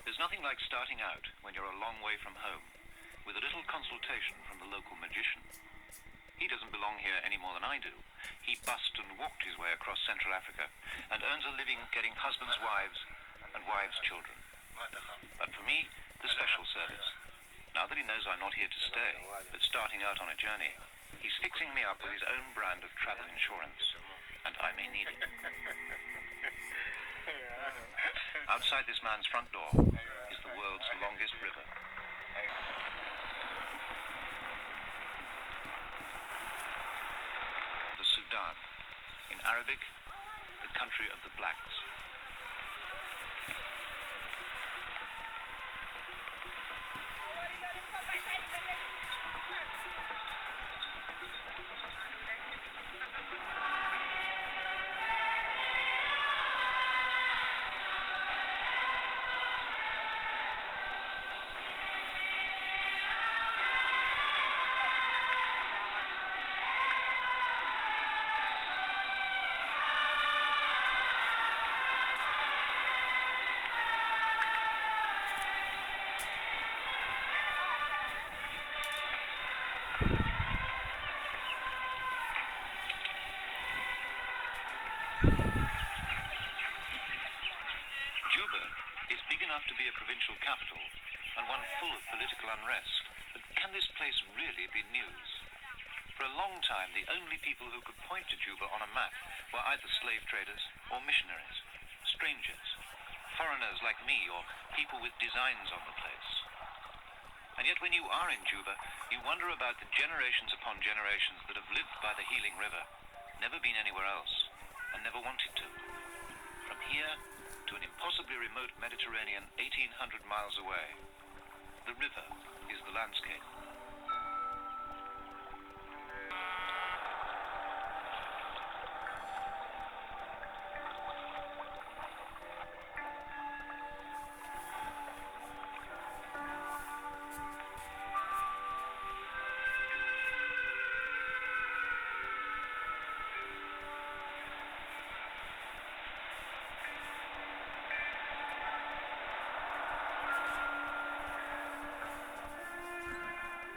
There's nothing like starting out when you're a long way from home, with a little consultation from the local magician. He doesn't belong here any more than I do. He bussed and walked his way across Central Africa and earns a living getting husbands' wives and wives' children. But for me, the special service. Now that he knows I'm not here to stay, but starting out on a journey, he's fixing me up with his own brand of travel insurance, and I may need it. Outside this man's front door is the world's longest river. The Sudan, in Arabic, the country of the blacks. Juba is big enough to be a provincial capital and one full of political unrest. But can this place really be news? For a long time, the only people who could point to Juba on a map were either slave traders or missionaries, strangers, foreigners like me, or people with designs on the place. And yet when you are in Juba, you wonder about the generations upon generations that have lived by the healing river, never been anywhere else, and never wanted to. From here to an impossibly remote Mediterranean 1,800 miles away, the river is the landscape.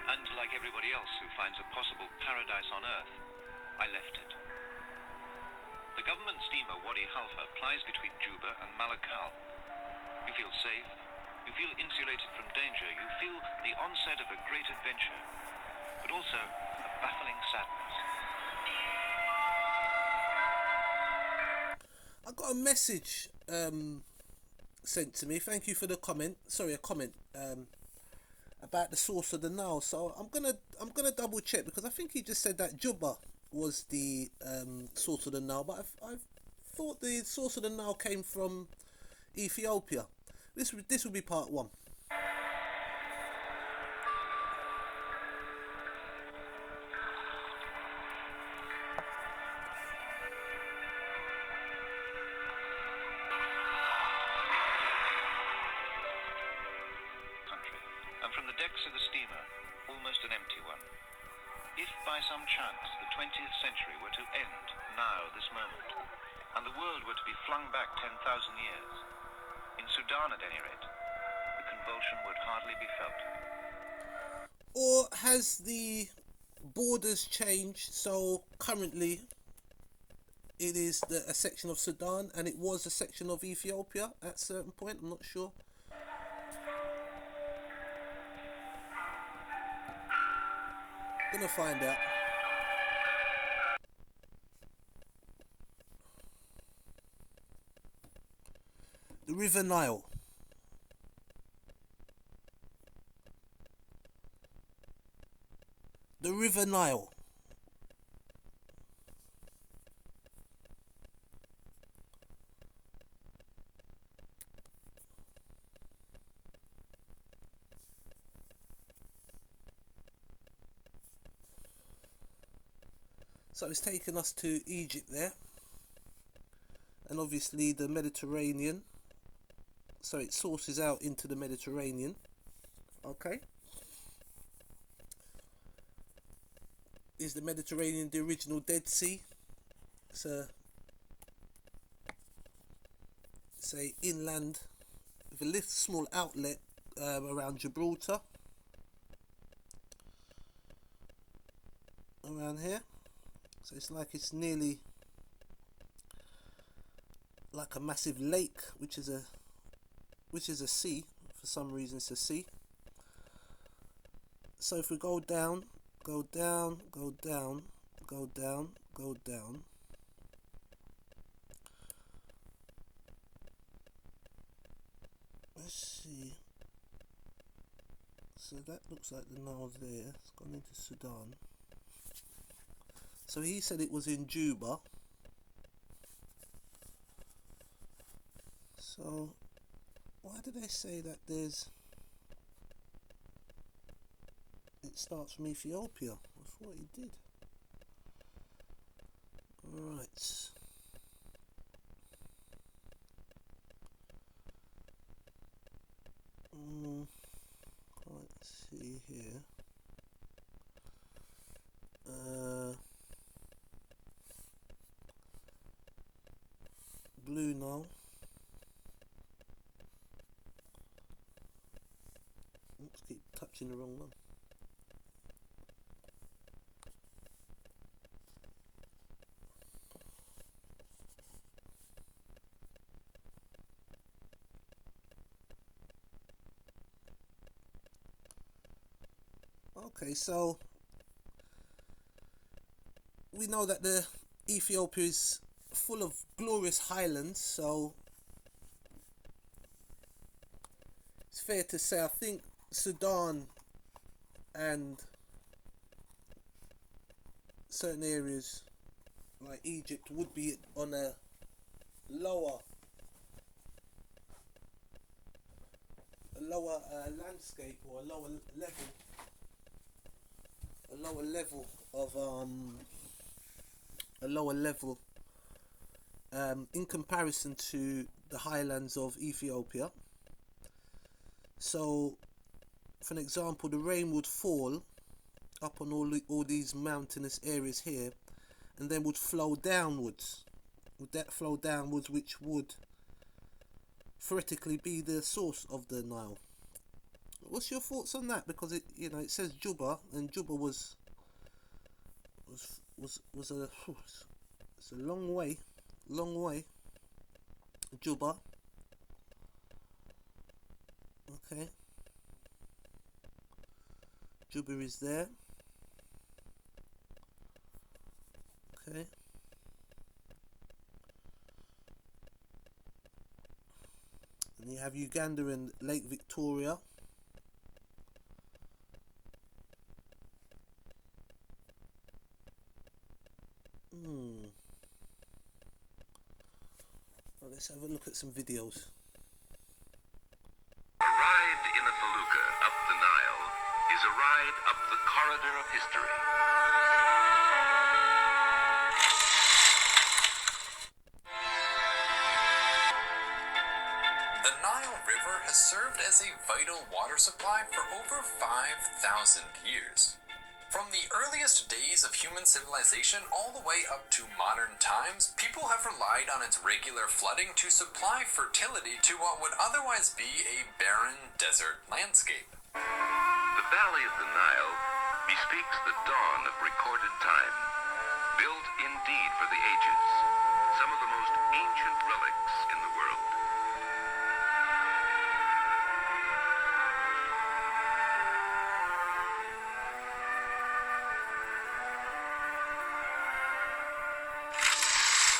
And like everybody else who finds a possible paradise on Earth, I left it. The government steamer Wadi Halfa plies between Juba and Malakal. You feel safe, you feel insulated from danger, you feel the onset of a great adventure, but also a baffling sadness. I got a message sent to me. Thank you for the comment. Sorry, a comment. About the source of the Nile. So I'm gonna double check, because I think he just said that Juba was the source of the Nile, but I thought the source of the Nile came from Ethiopia. This will be part one. And from the decks of the steamer, almost an empty one. If by some chance the 20th century were to end now, this moment, and the world were to be flung back 10,000 years, in Sudan at any rate, the convulsion would hardly be felt. Or has the borders changed? So currently it is a section of Sudan, and it was a section of Ethiopia at a certain point. I'm not sure. Gonna find out. The River Nile. The River Nile. So it's taken us to Egypt there, and obviously the Mediterranean, so it sources out into the Mediterranean. Okay, Is the Mediterranean the original Dead Sea? It's a inland with a little small outlet around Gibraltar, around here. So it's like it's nearly like a massive lake, which is a sea. For some reason, it's a sea. So if we go down, go down, go down, go down, go down. Let's see. So that looks like the Nile there. It's gone into Sudan. So he said it was in Juba. So why do they say that there's... It starts from Ethiopia? I thought it did. Right. Let's see here. Blue Nile. Oops, keep touching the wrong one. Okay, so we know that the Ethiopia is full of glorious highlands, so it's fair to say I think Sudan and certain areas like Egypt would be on a lower landscape, or a lower level in comparison to the highlands of Ethiopia. So for an example, the rain would fall up on all these mountainous areas here, and then would flow downwards. Would that flow downwards, which would theoretically be the source of the Nile? What's your thoughts on that? Because it says Juba, and Juba was a it's a long way. Juba. Okay. Juba is there. Okay. And you have Uganda and Lake Victoria. Well, let's have a look at some videos. A ride in a felucca up the Nile is a ride up the corridor of history. The Nile River has served as a vital water supply for over 5,000 years. From the earliest days of human civilization all the way up to modern times, people have relied on its regular flooding to supply fertility to what would otherwise be a barren desert landscape. The valley of the Nile bespeaks the dawn of recorded time, built indeed for the ages, some of the most ancient relics in the world.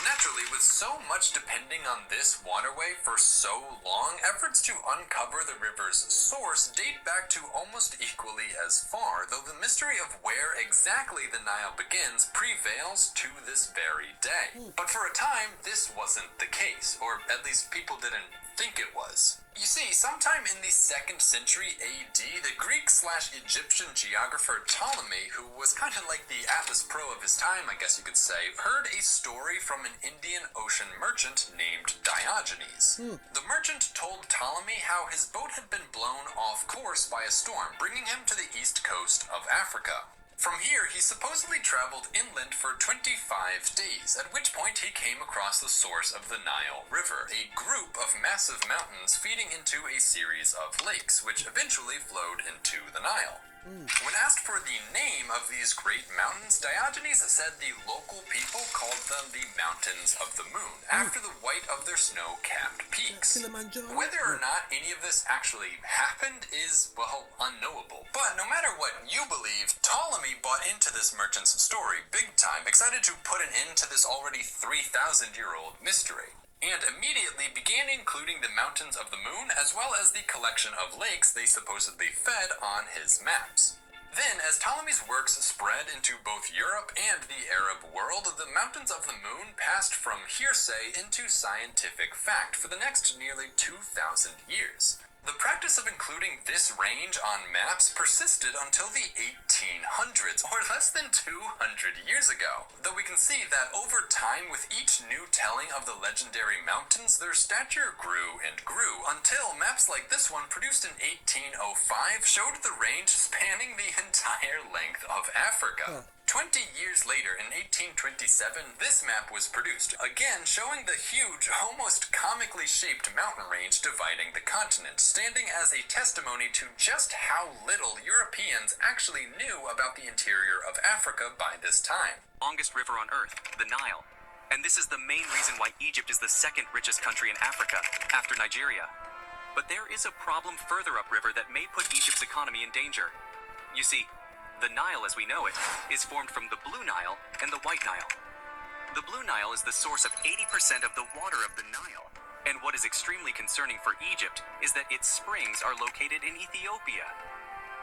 Naturally, with so much depending on this waterway for so long, efforts to uncover the river's source date back to almost equally as far, though the mystery of where exactly the Nile begins prevails to this very day. But for a time, this wasn't the case, or at least people didn't think it was. You see, sometime in the 2nd century AD, the Greek/Egyptian geographer Ptolemy, who was kind of like the Atlas Pro of his time, I guess you could say, heard a story from an Indian Ocean merchant named Diogenes. The merchant told Ptolemy how his boat had been blown off course by a storm, bringing him to the east coast of Africa. From here, he supposedly traveled inland for 25 days, at which point he came across the source of the Nile River, a group of massive mountains feeding into a series of lakes, which eventually flowed into the Nile. When asked for the name of these great mountains, Diogenes said the local people called them the Mountains of the Moon, after the white of their snow-capped peaks. Kilimanjaro? Whether or not any of this actually happened is, well, unknowable. But no matter what you believe, Ptolemy bought into this merchant's story big time, excited to put an end to this already 3,000-year-old mystery, and immediately began including the Mountains of the Moon as well as the collection of lakes they supposedly fed on his maps. Then, as Ptolemy's works spread into both Europe and the Arab world, the Mountains of the Moon passed from hearsay into scientific fact for the next nearly 2,000 years. The practice of including this range on maps persisted until the 1800s, or less than 200 years ago. Though we can see that over time, with each new telling of the legendary mountains, their stature grew and grew, until maps like this one, produced in 1805, showed the range spanning the entire length of Africa. 20 years later, in 1827, this map was produced, again showing the huge, almost comically shaped mountain range dividing the continent, standing as a testimony to just how little Europeans actually knew about the interior of Africa by this time. Longest river on Earth, the Nile. And this is the main reason why Egypt is the second richest country in Africa, after Nigeria. But there is a problem further upriver that may put Egypt's economy in danger. You see, the Nile as we know it is formed from the Blue Nile and the White Nile. The Blue Nile is the source of 80% of the water of the Nile. And what is extremely concerning for Egypt is that its springs are located in Ethiopia.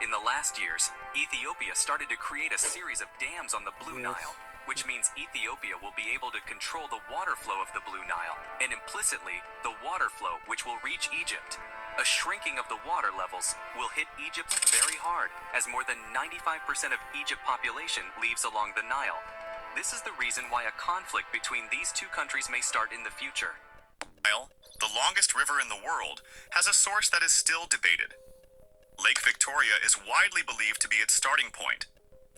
In the last years, Ethiopia started to create a series of dams on the Blue Nile, which means Ethiopia will be able to control the water flow of the Blue Nile, and implicitly, the water flow which will reach Egypt. A shrinking of the water levels will hit Egypt very hard, as more than 95% of Egypt's population lives along the Nile. This is the reason why a conflict between these two countries may start in the future. Nile, the longest river in the world, has a source that is still debated. Lake Victoria is widely believed to be its starting point,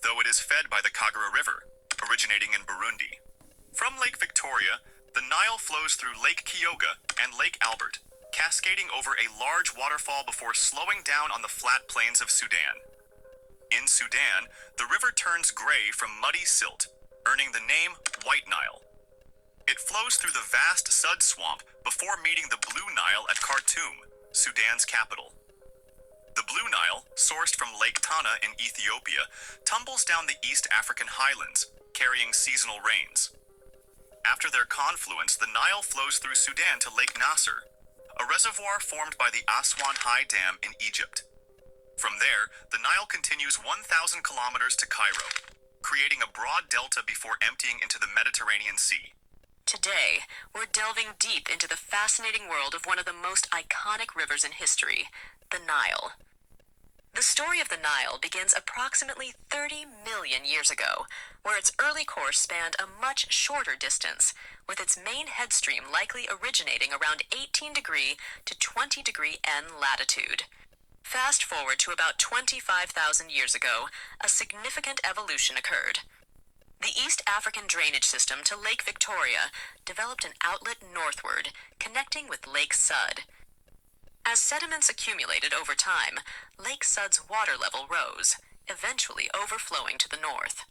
though it is fed by the Kagera River, originating in Burundi. From Lake Victoria, the Nile flows through Lake Kyoga and Lake Albert, cascading over a large waterfall before slowing down on the flat plains of Sudan. In Sudan, the river turns gray from muddy silt, earning the name White Nile. It flows through the vast Sud Swamp before meeting the Blue Nile at Khartoum, Sudan's capital. The Blue Nile, sourced from Lake Tana in Ethiopia, tumbles down the East African highlands, carrying seasonal rains. After their confluence, the Nile flows through Sudan to Lake Nasser, a reservoir formed by the Aswan High Dam in Egypt. From there, the Nile continues 1,000 kilometers to Cairo, creating a broad delta before emptying into the Mediterranean Sea. Today, we're delving deep into the fascinating world of one of the most iconic rivers in history, the Nile. The story of the Nile begins approximately 30 million years ago, where its early course spanned a much shorter distance, with its main headstream likely originating around 18 degree to 20 degree N latitude. Fast forward to about 25,000 years ago, a significant evolution occurred. The East African drainage system to Lake Victoria developed an outlet northward, connecting with Lake Sud. As sediments accumulated over time, Lake Sud's water level rose, eventually overflowing to the north.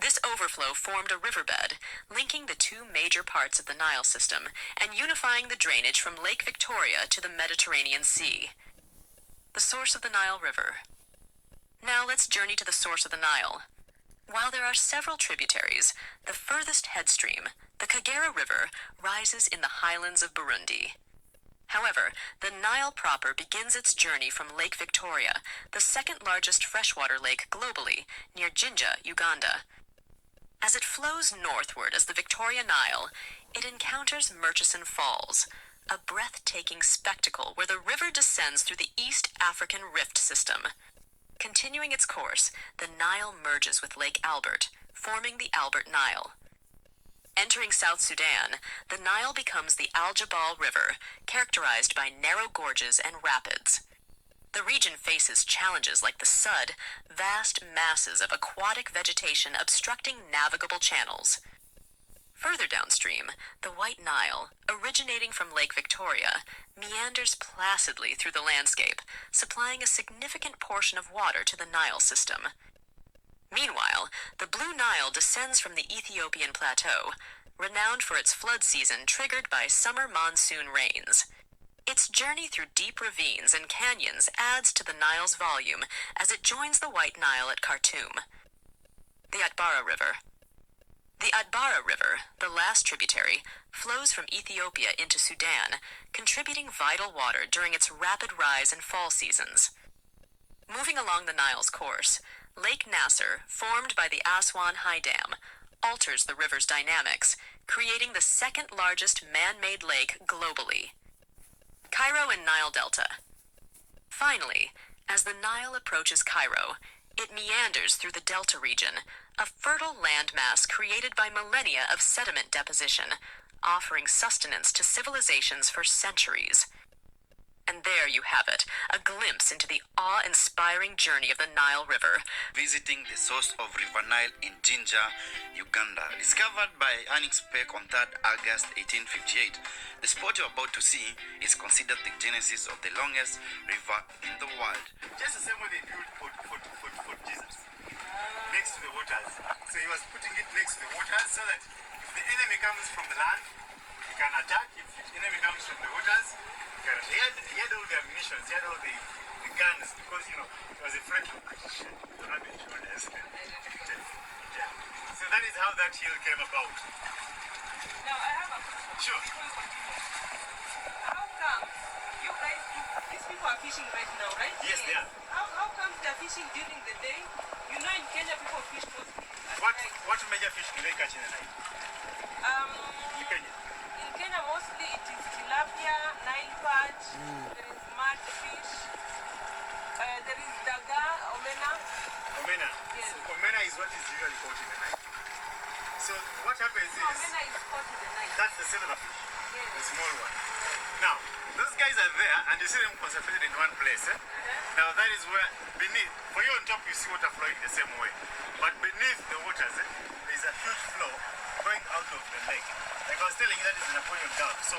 This overflow formed a riverbed, linking the two major parts of the Nile system and unifying the drainage from Lake Victoria to the Mediterranean Sea. The source of the Nile River. Now let's journey to the source of the Nile. While there are several tributaries, the furthest headstream, the Kagera River, rises in the highlands of Burundi. However, the Nile proper begins its journey from Lake Victoria, the second largest freshwater lake globally, near Jinja, Uganda. As it flows northward as the Victoria Nile, it encounters Murchison Falls, a breathtaking spectacle where the river descends through the East African Rift System. Continuing its course, the Nile merges with Lake Albert, forming the Albert Nile. Entering South Sudan, the Nile becomes the Al Jabal River, characterized by narrow gorges and rapids. The region faces challenges like the Sud, vast masses of aquatic vegetation obstructing navigable channels. Further downstream, the White Nile, originating from Lake Victoria, meanders placidly through the landscape, supplying a significant portion of water to the Nile system. Meanwhile, the Blue Nile descends from the Ethiopian plateau, renowned for its flood season triggered by summer monsoon rains. Its journey through deep ravines and canyons adds to the Nile's volume as it joins the White Nile at Khartoum. The Atbara River. The Atbara River, the last tributary, flows from Ethiopia into Sudan, contributing vital water during its rapid rise and fall seasons. Moving along the Nile's course, Lake Nasser, formed by the Aswan High Dam, alters the river's dynamics, creating the second largest man-made lake globally. Cairo and Nile Delta. Finally, as the Nile approaches Cairo, it meanders through the Delta region, a fertile landmass created by millennia of sediment deposition, offering sustenance to civilizations for centuries. And there you have it, a glimpse into the awe-inspiring journey of the Nile River. Visiting the source of River Nile in Jinja, Uganda. Discovered by Onyx Peck on 3rd August 1858, the spot you're about to see is considered the genesis of the longest river in the world. Just the same way they built for Jesus, next to the waters. So he was putting it next to the waters so that if the enemy comes from the land, he can attack. If the enemy comes from the waters, he had all the ammunition, he had all the guns, because, it was a threat to the rabbit shoulders. Yeah. So that is how that hill came about. Now, I have a question. Sure. How come you guys, these people are fishing right now, right? Yes, they are. How come they're fishing during the day? You know, in Kenya, people fish mostly at night. What major fish do they catch in the night? In Kenya? In Kenya, mostly it is tilapia, Nile perch, there is mudfish, there is daga, omena. Omena. Yes. So omena is what is usually caught in the night. So what happens is, Omena is caught in the night. that's the silverfish, Yes. the small one. Now, those guys are there and you see them concentrated in one place. Now that is where beneath, for you on top you see water flowing the same way. But beneath the waters, there is a huge flow going out of the lake. Like I was telling you, that is an aquarium dam. So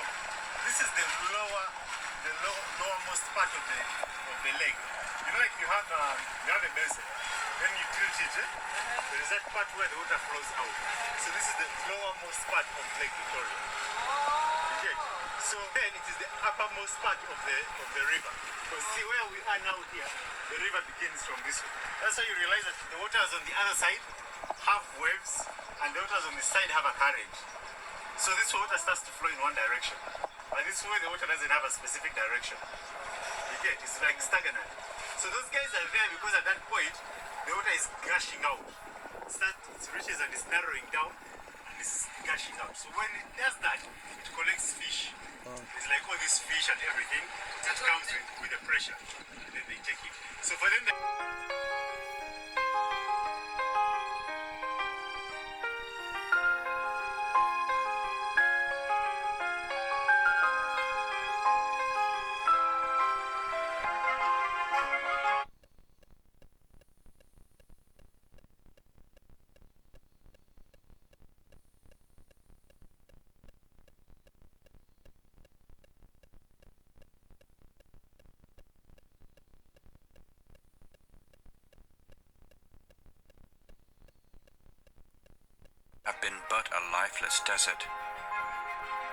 this is the lowermost part of the lake. You know, like you have a basin, then you tilt it. There is that part where the water flows out. So this is the lowermost part of Lake Victoria. Okay. So then it is the uppermost part of the river. Because see where we are now here, the river begins from this way. That's why you realize that the waters on the other side have waves and the waters on the side have a current. So this water starts to flow in one direction. But this way the water doesn't have a specific direction. You get? It's like stagnant. So those guys are there because at that point the water is gushing out. It reaches and it's narrowing down and it's gushing out. So when it does that, it collects fish. It's like all this fish and everything that comes with the pressure. And then they take it. So for them, have been but a lifeless desert.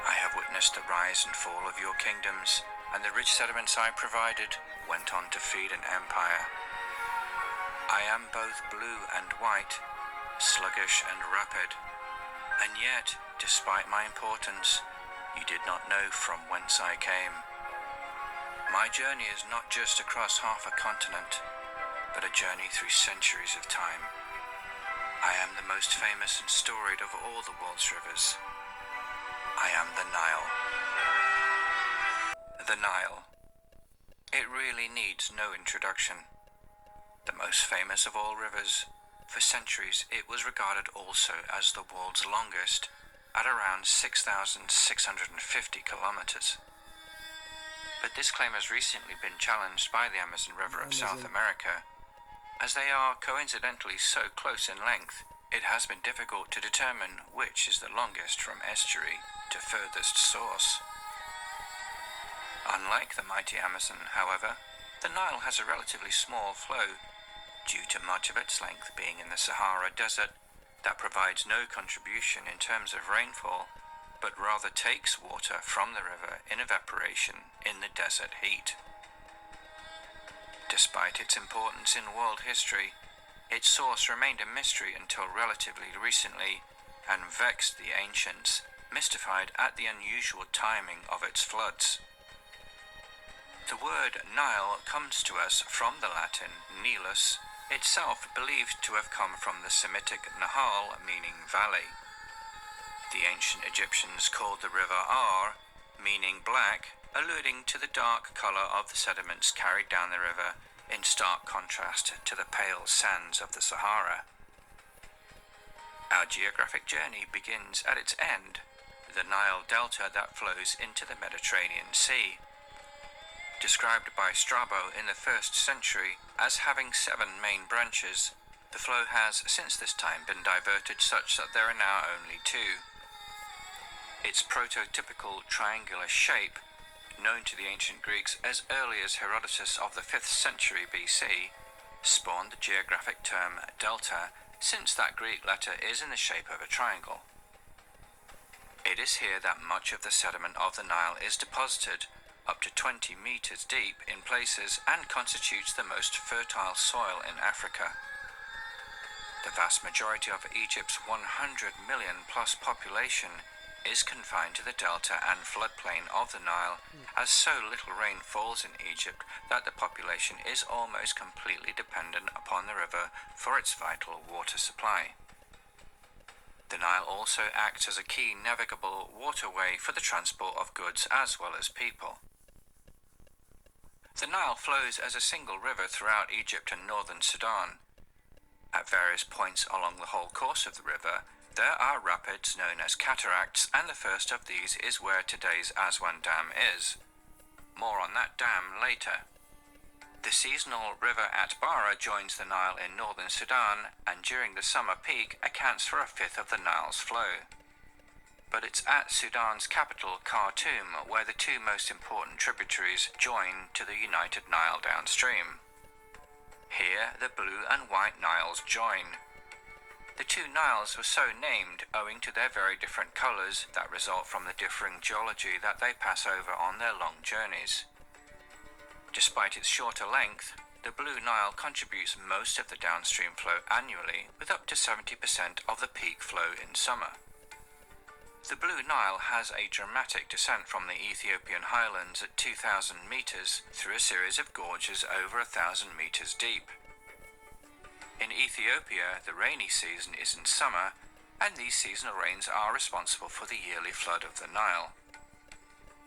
I have witnessed the rise and fall of your kingdoms, and the rich sediments I provided went on to feed an empire. I am both blue and white, sluggish and rapid, and yet, despite my importance, you did not know from whence I came. My journey is not just across half a continent, but a journey through centuries of time. I am the most famous and storied of all the world's rivers. I am the Nile. The Nile. It really needs no introduction. The most famous of all rivers, for centuries it was regarded also as the world's longest, at around 6,650 kilometers. but this claim has recently been challenged by the Amazon River of South America. As they are coincidentally so close in length, it has been difficult to determine which is the longest from estuary to furthest source. Unlike the mighty Amazon, however, the Nile has a relatively small flow, due to much of its length being in the Sahara Desert that provides no contribution in terms of rainfall, but rather takes water from the river in evaporation in the desert heat. Despite its importance in world history, its source remained a mystery until relatively recently, and vexed the ancients, mystified at the unusual timing of its floods. The word Nile comes to us from the Latin Nilus, itself believed to have come from the Semitic Nahal, meaning valley. The ancient Egyptians called the river Ar, meaning black, alluding to the dark colour of the sediments carried down the river, in stark contrast to the pale sands of the Sahara. Our geographic journey begins at its end, the Nile Delta that flows into the Mediterranean Sea. Described by Strabo in the 1st century as having 7 main branches, the flow has since this time been diverted such that there are now only 2. Its prototypical triangular shape, known to the ancient Greeks as early as Herodotus of the 5th century BC, spawned the geographic term delta, since that Greek letter is in the shape of a triangle. It is here that much of the sediment of the Nile is deposited, up to 20 meters deep in places, and constitutes the most fertile soil in Africa. The vast majority of Egypt's 100 million plus population is confined to the delta and floodplain of the Nile, as so little rain falls in Egypt that the population is almost completely dependent upon the river for its vital water supply. The Nile also acts as a key navigable waterway for the transport of goods as well as people. The Nile flows as a single river throughout Egypt and northern Sudan. At various points along the whole course of the river, there are rapids known as cataracts, and the first of these is where today's Aswan Dam is. More on that dam later. The seasonal river Atbara joins the Nile in northern Sudan, and during the summer peak accounts for 1/5 of the Nile's flow. But it's at Sudan's capital, Khartoum, where the 2 most important tributaries join to the united Nile downstream. Here, the blue and white Niles join. The 2 Niles were so named owing to their very different colours that result from the differing geology that they pass over on their long journeys. Despite its shorter length, the Blue Nile contributes most of the downstream flow annually, with up to 70% of the peak flow in summer. The Blue Nile has a dramatic descent from the Ethiopian highlands at 2,000 metres through a series of gorges over 1,000 metres deep. In Ethiopia, the rainy season is in summer, and these seasonal rains are responsible for the yearly flood of the Nile.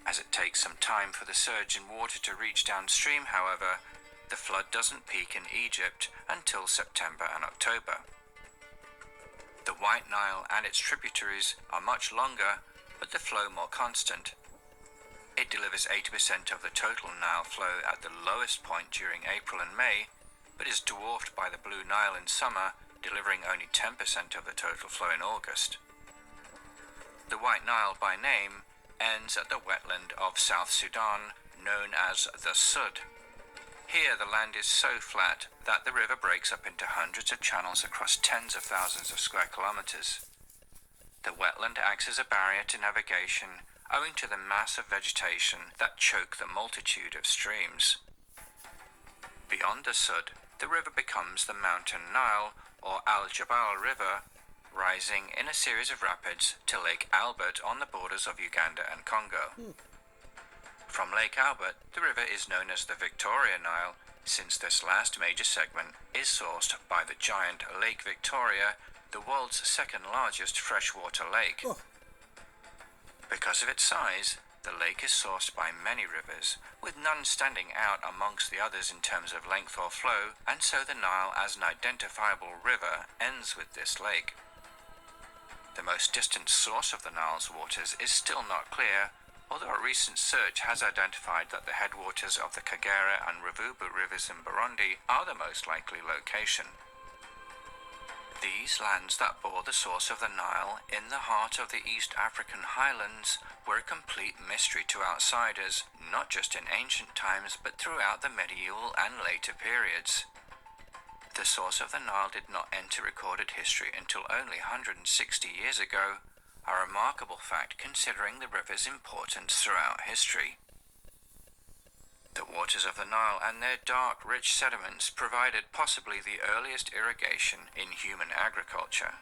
As it takes some time for the surge in water to reach downstream, however, the flood doesn't peak in Egypt until September and October. The White Nile and its tributaries are much longer, but the flow more constant. It delivers 80% of the total Nile flow at the lowest point during April and May, but is dwarfed by the Blue Nile in summer, delivering only 10% of the total flow in August. The White Nile, by name, ends at the wetland of South Sudan, known as the Sud. Here the land is so flat that the river breaks up into hundreds of channels across tens of thousands of square kilometers. The wetland acts as a barrier to navigation, owing to the mass of vegetation that choke the multitude of streams. Beyond the Sud, the river becomes the Mountain Nile, or Al-Jabal River, rising in a series of rapids to Lake Albert on the borders of Uganda and Congo. From Lake Albert, the river is known as the Victoria Nile, since this last major segment is sourced by the giant Lake Victoria, the world's 2nd largest freshwater lake. Because of its size, the lake is sourced by many rivers, with none standing out amongst the others in terms of length or flow, and so the Nile as an identifiable river ends with this lake. The most distant source of the Nile's waters is still not clear, although a recent search has identified that the headwaters of the Kagera and Ruvubu rivers in Burundi are the most likely location. These lands that bore the source of the Nile in the heart of the East African highlands were a complete mystery to outsiders, not just in ancient times but throughout the medieval and later periods. The source of the Nile did not enter recorded history until only 160 years ago, a remarkable fact considering the river's importance throughout history. The waters of the Nile and their dark, rich sediments provided possibly the earliest irrigation in human agriculture.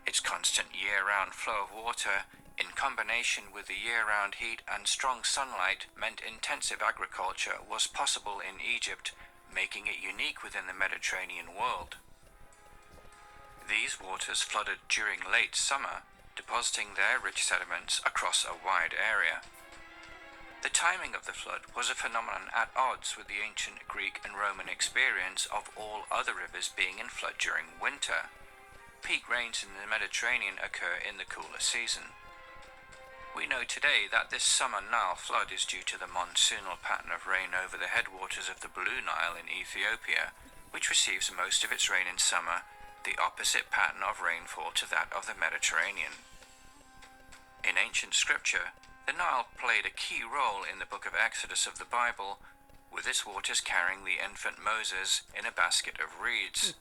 Its constant year-round flow of water, in combination with the year-round heat and strong sunlight, meant intensive agriculture was possible in Egypt, making it unique within the Mediterranean world. These waters flooded during late summer, depositing their rich sediments across a wide area. The timing of the flood was a phenomenon at odds with the ancient Greek and Roman experience of all other rivers being in flood during winter. Peak rains in the Mediterranean occur in the cooler season. We know today that this summer Nile flood is due to the monsoonal pattern of rain over the headwaters of the Blue Nile in Ethiopia, which receives most of its rain in summer, the opposite pattern of rainfall to that of the Mediterranean. In ancient scripture, the Nile played a key role in the book of Exodus of the Bible, with its waters carrying the infant Moses in a basket of reeds.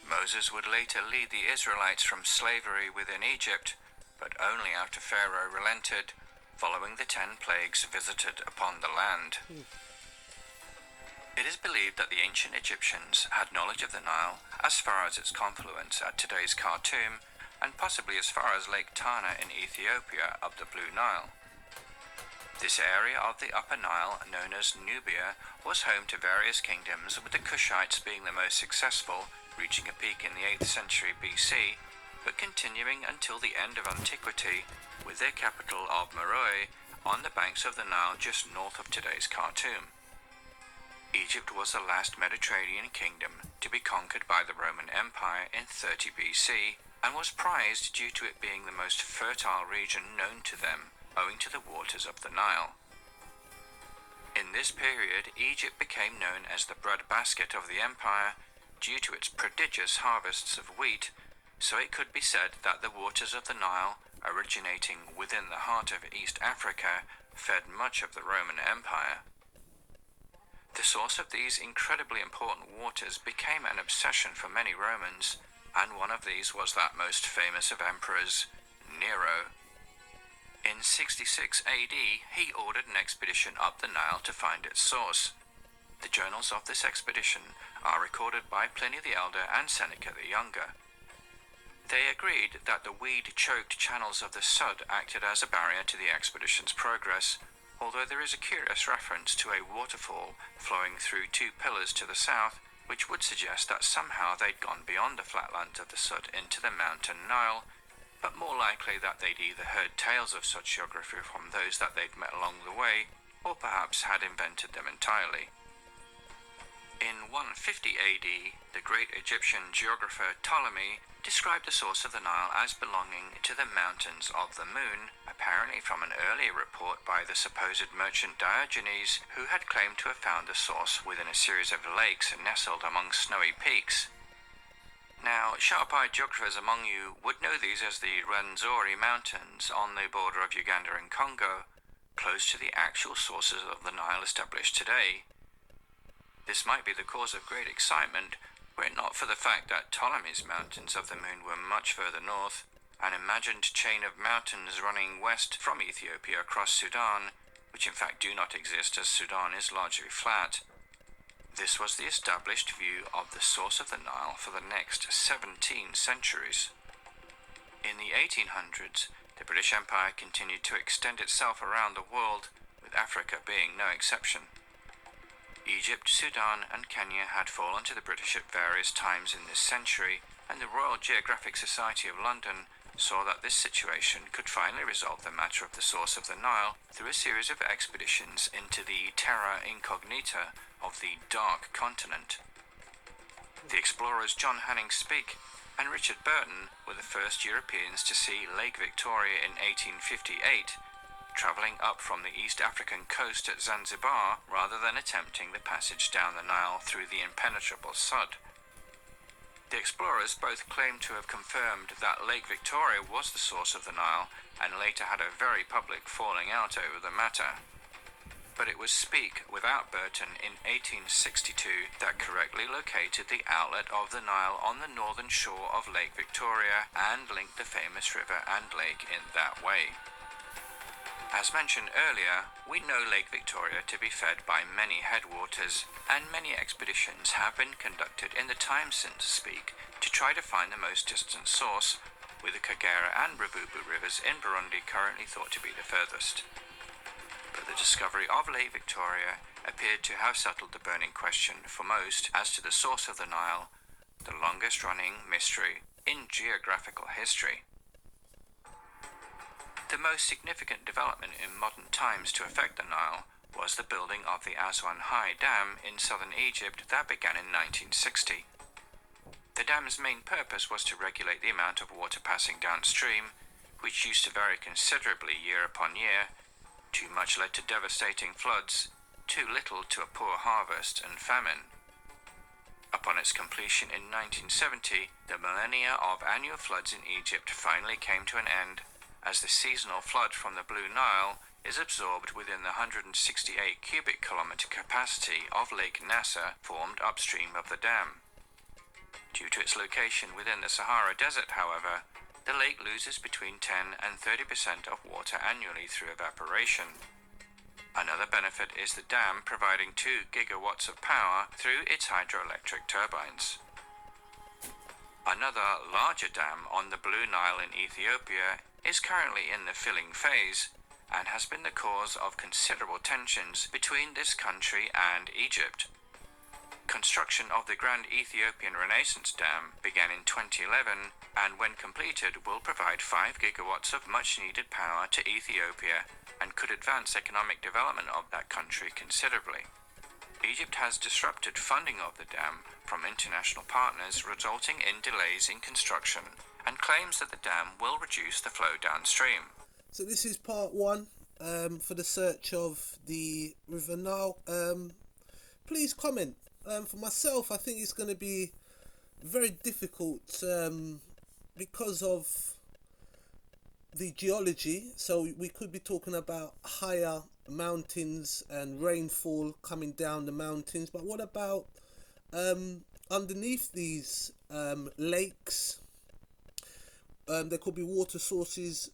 Moses would later lead the Israelites from slavery within Egypt, but only after Pharaoh relented, following the 10 plagues visited upon the land. It is believed that the ancient Egyptians had knowledge of the Nile as far as its confluence at today's Khartoum, and possibly as far as Lake Tana in Ethiopia up the Blue Nile. This area of the Upper Nile, known as Nubia, was home to various kingdoms, with the Kushites being the most successful, reaching a peak in the 8th century BC, but continuing until the end of antiquity, with their capital of Meroe on the banks of the Nile just north of today's Khartoum. Egypt was the last Mediterranean kingdom to be conquered by the Roman Empire in 30 BC, and was prized due to it being the most fertile region known to them, owing to the waters of the Nile. In this period, Egypt became known as the breadbasket of the empire due to its prodigious harvests of wheat, so it could be said that the waters of the Nile, originating within the heart of East Africa, fed much of the Roman Empire. The source of these incredibly important waters became an obsession for many Romans, and one of these was that most famous of emperors, Nero. In 66 AD, he ordered an expedition up the Nile to find its source. The journals of this expedition are recorded by Pliny the Elder and Seneca the Younger. They agreed that the weed-choked channels of the Sud acted as a barrier to the expedition's progress, although there is a curious reference to a waterfall flowing through 2 pillars to the south, which would suggest that somehow they'd gone beyond the flatlands of the Sud into the mountain Nile, but more likely that they'd either heard tales of such geography from those that they'd met along the way, or perhaps had invented them entirely. In 150 AD, the great Egyptian geographer Ptolemy described the source of the Nile as belonging to the mountains of the moon, apparently from an earlier report by the supposed merchant Diogenes, who had claimed to have found the source within a series of lakes nestled among snowy peaks. Now, sharp-eyed geographers among you would know these as the Rwenzori Mountains on the border of Uganda and Congo, close to the actual sources of the Nile established today. This might be the cause of great excitement, were it not for the fact that Ptolemy's mountains of the moon were much further north, an imagined chain of mountains running west from Ethiopia across Sudan, which in fact do not exist as Sudan is largely flat. This was the established view of the source of the Nile for the next 17 centuries. In the 1800s, the British Empire continued to extend itself around the world, with Africa being no exception. Egypt, Sudan, and Kenya had fallen to the British at various times in this century, and the Royal Geographic Society of London saw that this situation could finally resolve the matter of the source of the Nile through a series of expeditions into the terra incognita of the Dark Continent. The explorers John Hanning Speke and Richard Burton were the first Europeans to see Lake Victoria in 1858, travelling up from the East African coast at Zanzibar rather than attempting the passage down the Nile through the impenetrable Sud. The explorers both claimed to have confirmed that Lake Victoria was the source of the Nile and later had a very public falling out over the matter. But it was Speke without Burton in 1862 that correctly located the outlet of the Nile on the northern shore of Lake Victoria and linked the famous river and lake in that way. As mentioned earlier, we know Lake Victoria to be fed by many headwaters, and many expeditions have been conducted in the time since Speke to try to find the most distant source, with the Kagera and Ruvubu rivers in Burundi currently thought to be the furthest. But the discovery of Lake Victoria appeared to have settled the burning question for most as to the source of the Nile, the longest-running mystery in geographical history. The most significant development in modern times to affect the Nile was the building of the Aswan High Dam in southern Egypt that began in 1960. The dam's main purpose was to regulate the amount of water passing downstream, which used to vary considerably year upon year. Too much led to devastating floods, too little to a poor harvest and famine. Upon its completion in 1970, the millennia of annual floods in Egypt finally came to an end, as the seasonal flood from the Blue Nile is absorbed within the 168 cubic kilometre capacity of Lake Nasser formed upstream of the dam. Due to its location within the Sahara Desert, however, the lake loses between 10 and 30% of water annually through evaporation. Another benefit is the dam providing 2 gigawatts of power through its hydroelectric turbines. Another larger dam on the Blue Nile in Ethiopia is currently in the filling phase and has been the cause of considerable tensions between this country and Egypt. Construction of the Grand Ethiopian Renaissance Dam began in 2011 and when completed will provide 5 gigawatts of much-needed power to Ethiopia and could advance economic development of that country considerably. Egypt has disrupted funding of the dam from international partners, resulting in delays in construction, and claims that the dam will reduce the flow downstream. So this is part one for the search of the River Nile. Please comment. For myself, I think it's going to be very difficult because of the geology. So we could be talking about higher mountains and rainfall coming down the mountains, but what about underneath these lakes? There could be water sources